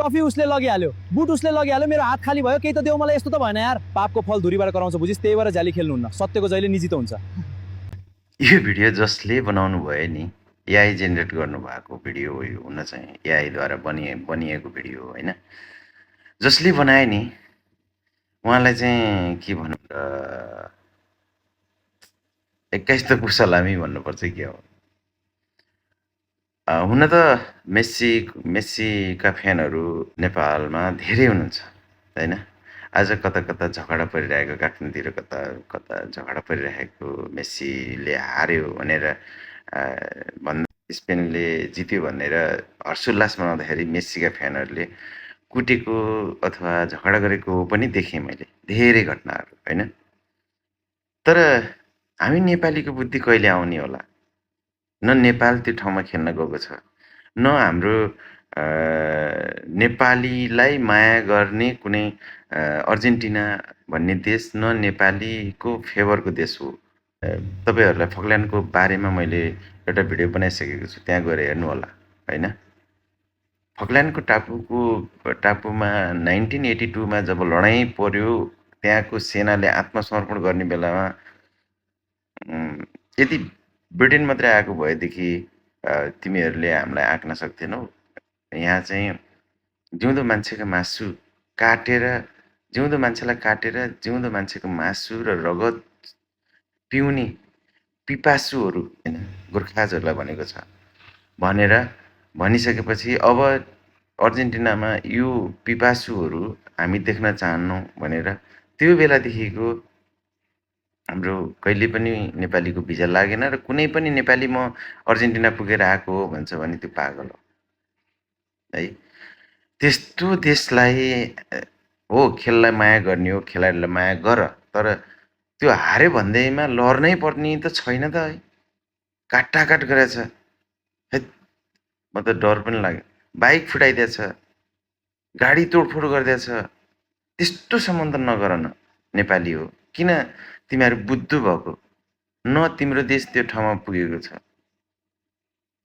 Toffee उसले लगिहाल्यो, boot उसले लगिहाल्यो, मेरो हात खाली भयो, केही त देऊ मलाई। यस्तो त भएन यार। पापको फल धुरीबाट कराउँछ बुझिस, त्यही भएर झ्याली खेल्नुहुन्न। सत्यको जहिले निजित हुन्छ। यो भिडियो जसले बनाउनु भयो नि, एआई जेनेरेट गर्नुभएको भिडियो हो यो, हुन चाहिँ एआईद्वारा बनिएको भिडियो हो होइन। जसले बनाए नि उहाँलाई चाहिँ के भनौँ र, 21 त कुसलामी भन्नुपर्छ क्या हो। हुन त मेस्सीका फ्यानहरू नेपालमा धेरै हुनुहुन्छ होइन। आज कता कता झगडा परिरहेको, काठमाडौँतिर कता कता झगडा परिरहेको, मेस्सीले हार्यो भनेर भन्दा स्पेनले जित्यो भनेर हर्षोल्लास मनाउँदाखेरि मेस्सीका फ्यानहरूले कुटेको अथवा झगडा गरेको पनि देखेँ मैले, धेरै घटनाहरू होइन। तर हामी नेपालीको बुद्धि कहिले आउने होला? न नेपाल त्यो ठाउँमा खेल्न गएको छ, न हाम्रो नेपालीलाई माया गर्ने कुनै अर्जेन्टिना भन्ने देश, न नेपालीको फेभरको देश हो। तपाईँहरूलाई फकल्यान्डको बारेमा मैले एउटा भिडियो बनाइसकेको छु, त्यहाँ गएर हेर्नु होला होइन। फकल्यान्डको टापुमा 1982मा जब लडाइँ पर्यो, त्यहाँको सेनाले आत्मसमर्पण गर्ने बेलामा यदि ब्रिटेन मात्रै आएको भएदेखि तिमीहरूले हामीलाई आँक्न सक्थेनौ। यहाँ चाहिँ जिउँदो मान्छेको मासु काटेर, जिउँदो मान्छेलाई काटेर जिउँदो मान्छेको मासु र रगत पिउने पिपासुहरू होइन गोर्खाजहरूलाई भनेको छ भनेर भनिसकेपछि अब अर्जेन्टिनामा यो पिपासुहरू हामी देख्न चाहन्नौँ भनेर त्यो बेलादेखिको हाम्रो कहिले पनि नेपालीको भिजा लागेन र कुनै पनि नेपाली म अर्जेन्टिना पुगेर आएको हो भन्छ भने त्यो पागल हो है। त्यस्तो देशलाई हो खेललाई माया गर्ने हो, खेलाडीलाई माया गर, तर त्यो हार्यो भन्दैमा लड्नै पर्ने त छैन त है। काटाकाट गरेछ, हेत् म त डर पनि लाग्यो। बाइक फुटाइदिएछ, गाडी तोडफोड गरिदिएछ। त्यस्तो सम्बन्ध नगर न, नेपाली हो किन तिमीहरू बुद्धु भएको? न तिम्रो देश त्यो ठाउँमा पुगेको छ,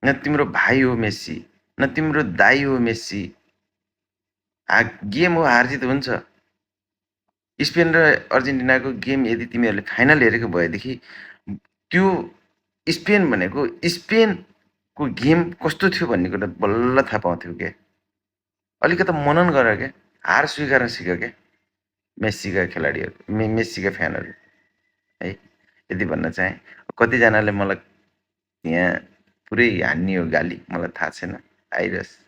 न तिम्रो भाइ हो मेस्सी, न तिम्रो दाइ हो मेस्सी। गेम हो, हारजित हुन्छ। स्पेन र अर्जेन्टिनाको गेम यदि तिमीहरूले फाइनल हेरेको भएदेखि त्यो स्पेन भनेको स्पेनको गेम कस्तो थियो भन्ने कुरा बल्ल थाहा पाउँथ्यो क्या। अलिकति मनन गर क्या, हार स्वीकार्न सिक क्या मेस्सीका खेलाडीहरू, मेस्सीका फ्यानहरू है। यदि भन्न चाहेँ कतिजनाले मलाई यहाँ पुरै हान्ने हो गाली, मलाई थाहा छैन, आइरहोस्।